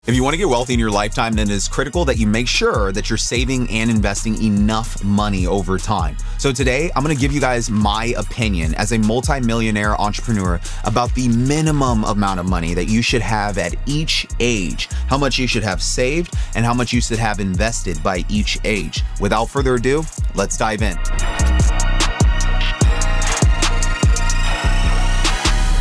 If you want to get wealthy in your lifetime, then it is critical that you make sure that you're saving and investing enough money over time. So today, I'm going to give you guys my opinion as a multi-millionaire entrepreneur about the minimum amount of money that you should have at each age, how much you should have saved, and how much you should have invested by each age. Without further ado, let's dive in.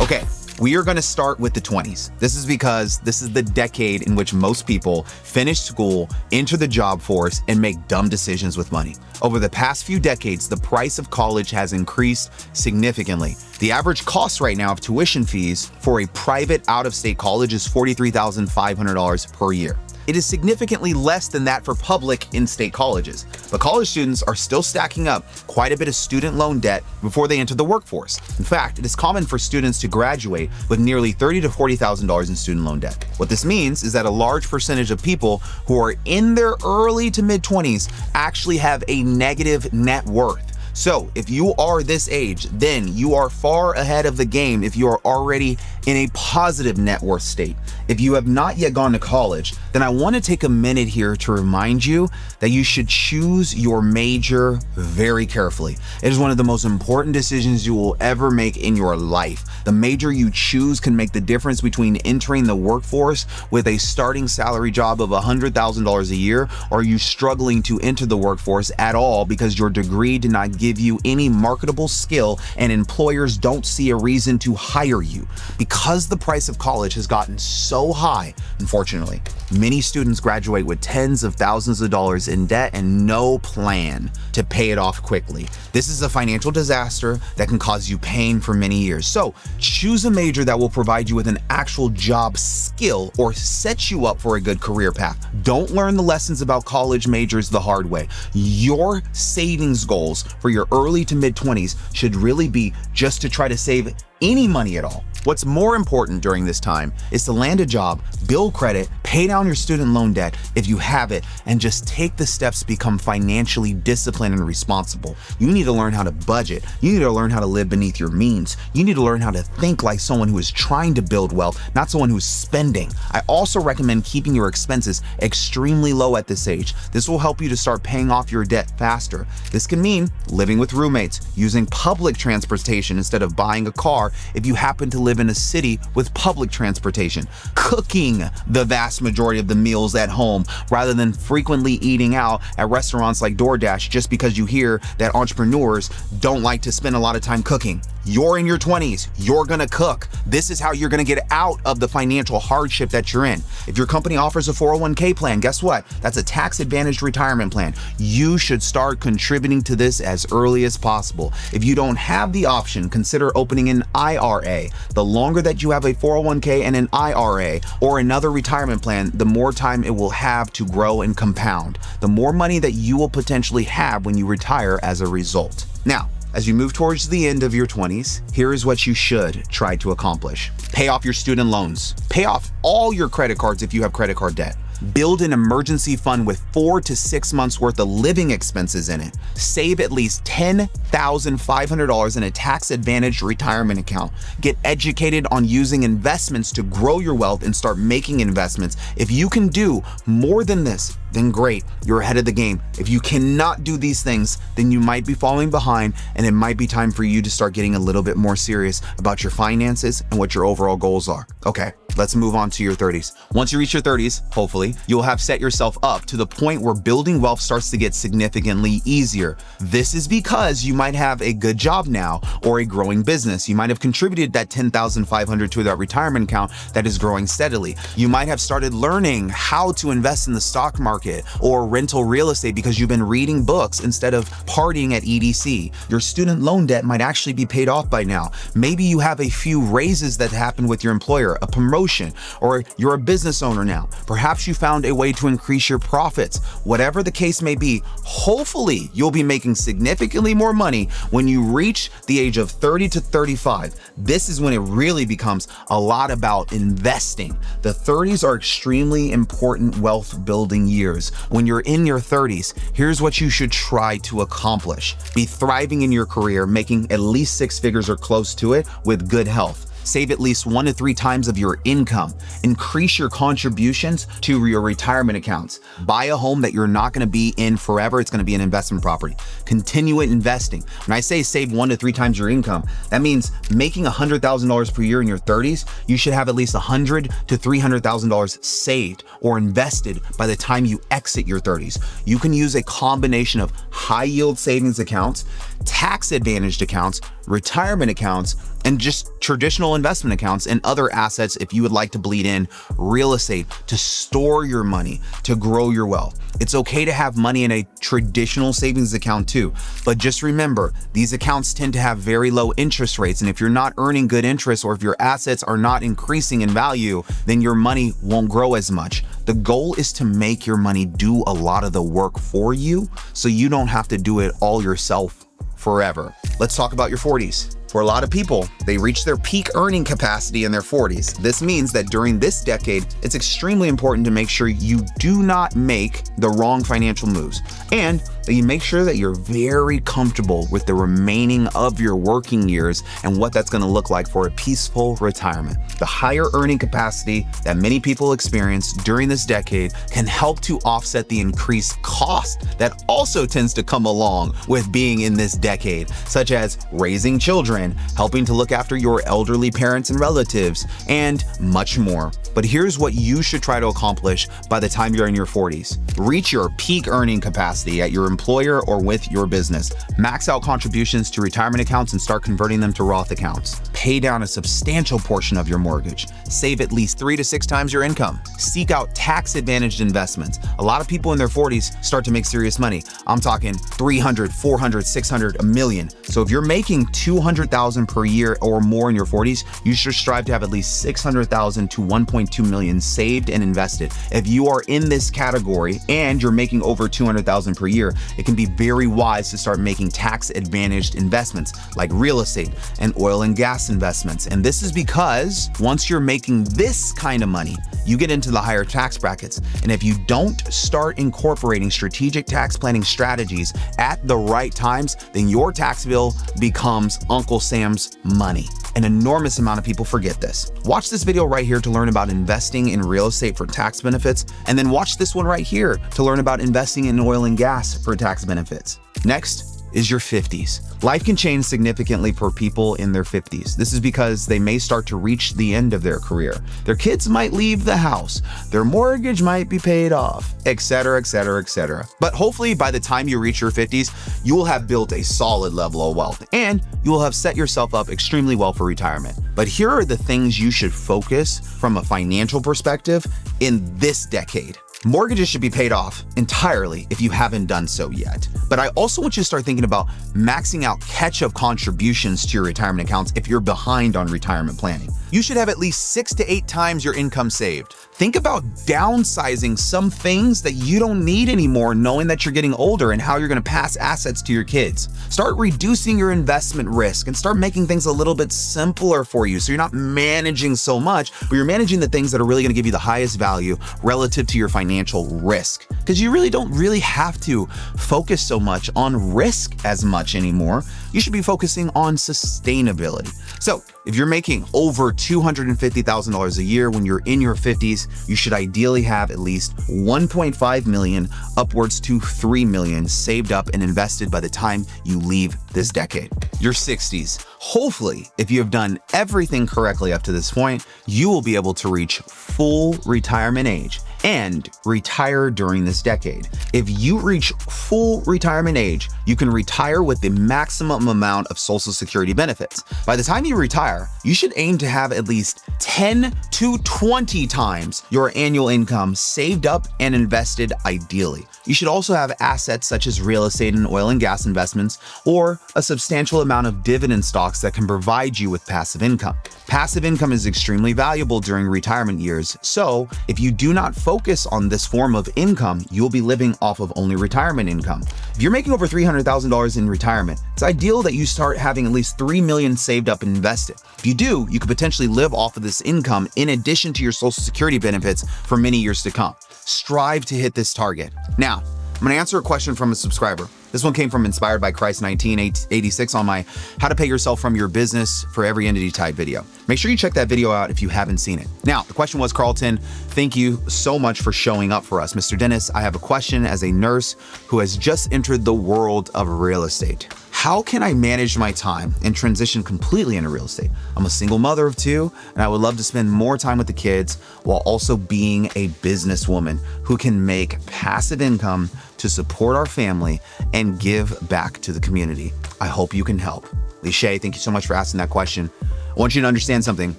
Okay. We are going to start with the 20s. This is because this is the decade in which most people finish school, enter the job force, and make dumb decisions with money. Over the past few decades, the price of college has increased significantly. The average cost right now of tuition fees for a private out-of-state college is $43,500 per year. It is significantly less than that for public in-state colleges, but college students are still stacking up quite a bit of student loan debt before they enter the workforce. In fact, it is common for students to graduate with nearly $30,000 to $40,000 in student loan debt. What this means is that a large percentage of people who are in their early to mid-20s actually have a negative net worth. So if you are this age, then you are far ahead of the game if you are already in a positive net worth state. If you have not yet gone to college, then I want to take a minute here to remind you that you should choose your major very carefully. It is one of the most important decisions you will ever make in your life. The major you choose can make the difference between entering the workforce with a starting salary job of $100,000 a year, or you struggling to enter the workforce at all because your degree did not give you any marketable skill and employers don't see a reason to hire you. Because the price of college has gotten so high, unfortunately, many students graduate with tens of thousands of dollars in debt and no plan to pay it off quickly. This is a financial disaster that can cause you pain for many years. So choose a major that will provide you with an actual job skill or set you up for a good career path. Don't learn the lessons about college majors the hard way. Your savings goals for your early to mid-20s should really be just to try to save any money at all. What's more important during this time is to land a job, build credit, pay down your student loan debt if you have it, and just take the steps to become financially disciplined and responsible. You need to learn how to budget. You need to learn how to live beneath your means. You need to learn how to think like someone who is trying to build wealth, not someone who's spending. I also recommend keeping your expenses extremely low at this age. This will help you to start paying off your debt faster. This can mean living with roommates, using public transportation instead of buying a car if you happen to live in a city with public transportation, cooking the vast majority of the meals at home rather than frequently eating out at restaurants like DoorDash just because you hear that entrepreneurs don't like to spend a lot of time cooking. You're in your 20s, you're gonna cook. This is how you're gonna get out of the financial hardship that you're in. If your company offers a 401k plan, guess what? That's a tax-advantaged retirement plan. You should start contributing to this as early as possible. If you don't have the option, consider opening an IRA. The longer that you have a 401k and an IRA or another retirement plan, the more time it will have to grow and compound. The more money that you will potentially have when you retire as a result. Now, as you move towards the end of your 20s, here is what you should try to accomplish. Pay off your student loans. Pay off all your credit cards if you have credit card debt. Build an emergency fund with 4 to 6 months worth of living expenses in it. Save at least $10,500 in a tax-advantaged retirement account. Get educated on using investments to grow your wealth and start making investments. If you can do more than this, then great, you're ahead of the game. If you cannot do these things, then you might be falling behind and it might be time for you to start getting a little bit more serious about your finances and what your overall goals are. Okay, let's move on to your 30s. Once you reach your 30s, hopefully, you'll have set yourself up to the point where building wealth starts to get significantly easier. This is because you might have a good job now or a growing business. You might have contributed that $10,500 to that retirement account that is growing steadily. You might have started learning how to invest in the stock market or rental real estate because you've been reading books instead of partying at EDC. Your student loan debt might actually be paid off by now. Maybe you have a few raises that happened with your employer, a promotion, or you're a business owner now. Perhaps you found a way to increase your profits. Whatever the case may be, hopefully you'll be making significantly more money when you reach the age of 30 to 35. This is when it really becomes a lot about investing. The 30s are extremely important wealth building years. When you're in your 30s, here's what you should try to accomplish. Be thriving in your career, making at least 6 figures or close to it with good health. Save at least 1 to 3 times of your income. Increase your contributions to your retirement accounts. Buy a home that you're not going to be in forever. It's going to be an investment property. Continue investing. When I say save 1 to 3 times your income, that means making $100,000 per year in your 30s, you should have at least $100,000 to $300,000 saved or invested by the time you exit your 30s. You can use a combination of high yield savings accounts, tax advantaged accounts, retirement accounts, and just traditional investment accounts and other assets if you would like to bleed in real estate to store your money, to grow your wealth. It's okay to have money in a traditional savings account too, but just remember, these accounts tend to have very low interest rates, and if you're not earning good interest or if your assets are not increasing in value, then your money won't grow as much. The goal is to make your money do a lot of the work for you so you don't have to do it all yourself forever. Let's talk about your 40s. For a lot of people, they reach their peak earning capacity in their 40s. This means that during this decade, it's extremely important to make sure you do not make the wrong financial moves and that you make sure that you're very comfortable with the remaining of your working years and what that's going to look like for a peaceful retirement. The higher earning capacity that many people experience during this decade can help to offset the increased cost that also tends to come along with being in this decade, such as raising children, helping to look after your elderly parents and relatives, and much more. But here's what you should try to accomplish by the time you're in your 40s. Reach your peak earning capacity at your employer or with your business. Max out contributions to retirement accounts and start converting them to Roth accounts. Pay down a substantial portion of your mortgage. Save at least 3 to 6 times your income. Seek out tax-advantaged investments. A lot of people in their 40s start to make serious money. I'm talking 300, 400, 600, a million. So if you're making $200,000 per year or more in your 40s, you should strive to have at least $600,000 to $1.2 million saved and invested. If you are in this category and you're making over $200,000 per year, it can be very wise to start making tax-advantaged investments like real estate and oil and gas investments. And this is because once you're making this kind of money, you get into the higher tax brackets. And if you don't start incorporating strategic tax planning strategies at the right times, then your tax bill becomes Uncle Sam's money. An enormous amount of people forget this. Watch this video right here to learn about investing in real estate for tax benefits, and then watch this one right here to learn about investing in oil and gas for tax benefits. Next is your 50s. Life can change significantly for people in their 50s. This is because they may start to reach the end of their career. Their kids might leave the house, their mortgage might be paid off, etc., etc., etc. But hopefully by the time you reach your 50s, you will have built a solid level of wealth and you will have set yourself up extremely well for retirement. But here are the things you should focus from a financial perspective in this decade. Mortgages should be paid off entirely if you haven't done so yet. But I also want you to start thinking about maxing out catch-up contributions to your retirement accounts if you're behind on retirement planning. You should have at least 6 to 8 times your income saved. Think about downsizing some things that you don't need anymore, knowing that you're getting older and how you're going to pass assets to your kids. Start reducing your investment risk and start making things a little bit simpler for you so you're not managing so much, but you're managing the things that are really going to give you the highest value relative to your financial risk. Because you really don't have to focus so much on risk as much anymore. You should be focusing on sustainability. So if you're making over $250,000 a year when you're in your 50s, you should ideally have at least 1.5 million upwards to 3 million saved up and invested by the time you leave this decade. Your 60s. Hopefully, if you have done everything correctly up to this point, you will be able to reach full retirement age and retire during this decade. If you reach full retirement age, you can retire with the maximum amount of Social Security benefits. By the time you retire, you should aim to have at least 10 to 20 times your annual income saved up and invested ideally. You should also have assets such as real estate and oil and gas investments, or a substantial amount of dividend stocks that can provide you with passive income. Passive income is extremely valuable during retirement years, so if you do not focus on this form of income, you'll be living off of only retirement income. If you're making over $300,000 in retirement, it's ideal that you start having at least 3 million saved up and invested. If you do, you could potentially live off of this income in addition to your Social Security benefits for many years to come. Strive to hit this target. Now, I'm going to answer a question from a subscriber. This one came from Inspired by Christ 1986 on my How to Pay Yourself from Your Business for Every Entity Type video. Make sure you check that video out if you haven't seen it. Now, the question was, Karlton, thank you so much for showing up for us. Mr. Dennis, I have a question as a nurse who has just entered the world of real estate. How can I manage my time and transition completely into real estate? I'm a single mother of 2, and I would love to spend more time with the kids while also being a businesswoman who can make passive income to support our family and give back to the community. I hope you can help. Lishay, thank you so much for asking that question. I want you to understand something.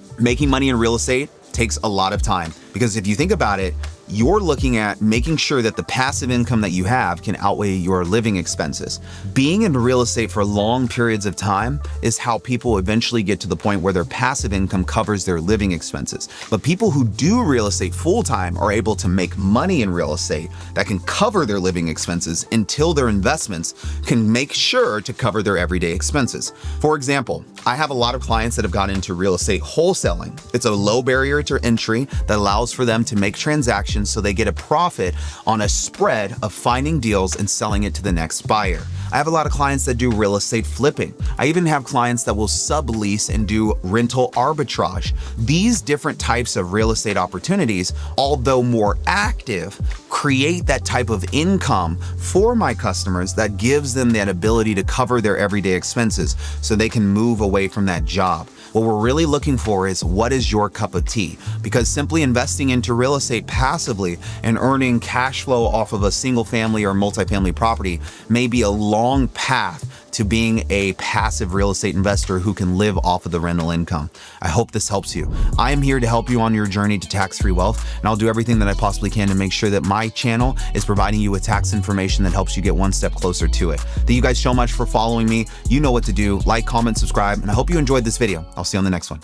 Making money in real estate takes a lot of time, because if you think about it, you're looking at making sure that the passive income that you have can outweigh your living expenses. Being in real estate for long periods of time is how people eventually get to the point where their passive income covers their living expenses. But people who do real estate full-time are able to make money in real estate that can cover their living expenses until their investments can make sure to cover their everyday expenses. For example, I have a lot of clients that have gotten into real estate wholesaling. It's a low barrier to entry that allows for them to make transactions so they get a profit on a spread of finding deals and selling it to the next buyer. I have a lot of clients that do real estate flipping. I even have clients that will sublease and do rental arbitrage. These different types of real estate opportunities, although more active, create that type of income for my customers that gives them that ability to cover their everyday expenses so they can move away from that job. What we're really looking for is, what is your cup of tea? Because simply investing into real estate passively and earning cash flow off of a single family or multifamily property may be a long path to being a passive real estate investor who can live off of the rental income. I hope this helps you. I am here to help you on your journey to tax-free wealth, and I'll do everything that I possibly can to make sure that my channel is providing you with tax information that helps you get one step closer to it. Thank you guys so much for following me. You know what to do. Like, comment, subscribe, and I hope you enjoyed this video. I'll see you on the next one.